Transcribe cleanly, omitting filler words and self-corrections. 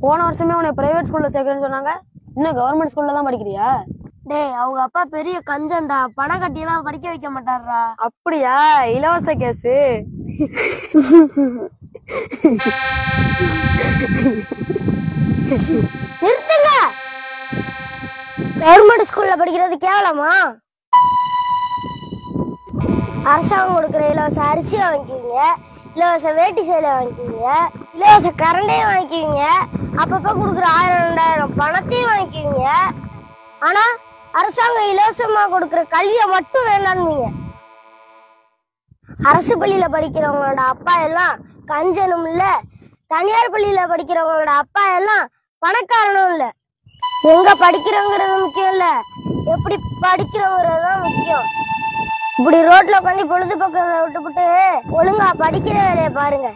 போன வருஷமே உன்னை பிரைவேட் ஸ்கூல்ல சேர்க்கறேன்னு சொன்னாங்க. இன்னும் கவர்மெண்ட் ஸ்கூல்ல தான் படிக்கிறியா? டேய், அவங்க அப்பா பெரிய கஞ்சன்டா, பணம் கட்டியெல்லாம் படிக்க வைக்க மாட்டாரா. அப்படியா? இலவச கேசு. நிறுத்துங்க. கவர்மெண்ட் ஸ்கூல்ல படிக்கிறது கேவலமா? அரசாங்கம் கொடுக்குற இலவச அரிசி வாங்கிக்குவீங்க, இலவச வேட்டி சேலை வாங்கிக்குவீங்க, இலவச கரண்டையும் வாங்கிக்குவீங்க, அப்பப்ப கொடுக்குற 1000-2000 பணத்தையும் வாங்கிக்குவீங்க. ஆனா அரசாங்கம் இலவசமா கொடுக்குற கல்வியை மட்டும் வேண்டாம்னீங்க. அரசு பள்ளியில படிக்கிறவங்களோட அப்பா எல்லாம் கஞ்சனும் இல்ல, தனியார் பள்ளியில படிக்கிறவங்களோட அப்பா எல்லாம் பணக்காரனும் இல்ல. எங்க படிக்கிறோங்கிறது முக்கியம் இல்ல, எப்படி படிக்கிறோங்கிறதுதான் முக்கியம். இப்படி ரோட்ல உட்காந்து பொழுதுபோக்கு விட்டுப்புட்டு ஒழுங்கா படிக்கிற வேலையை பாருங்க.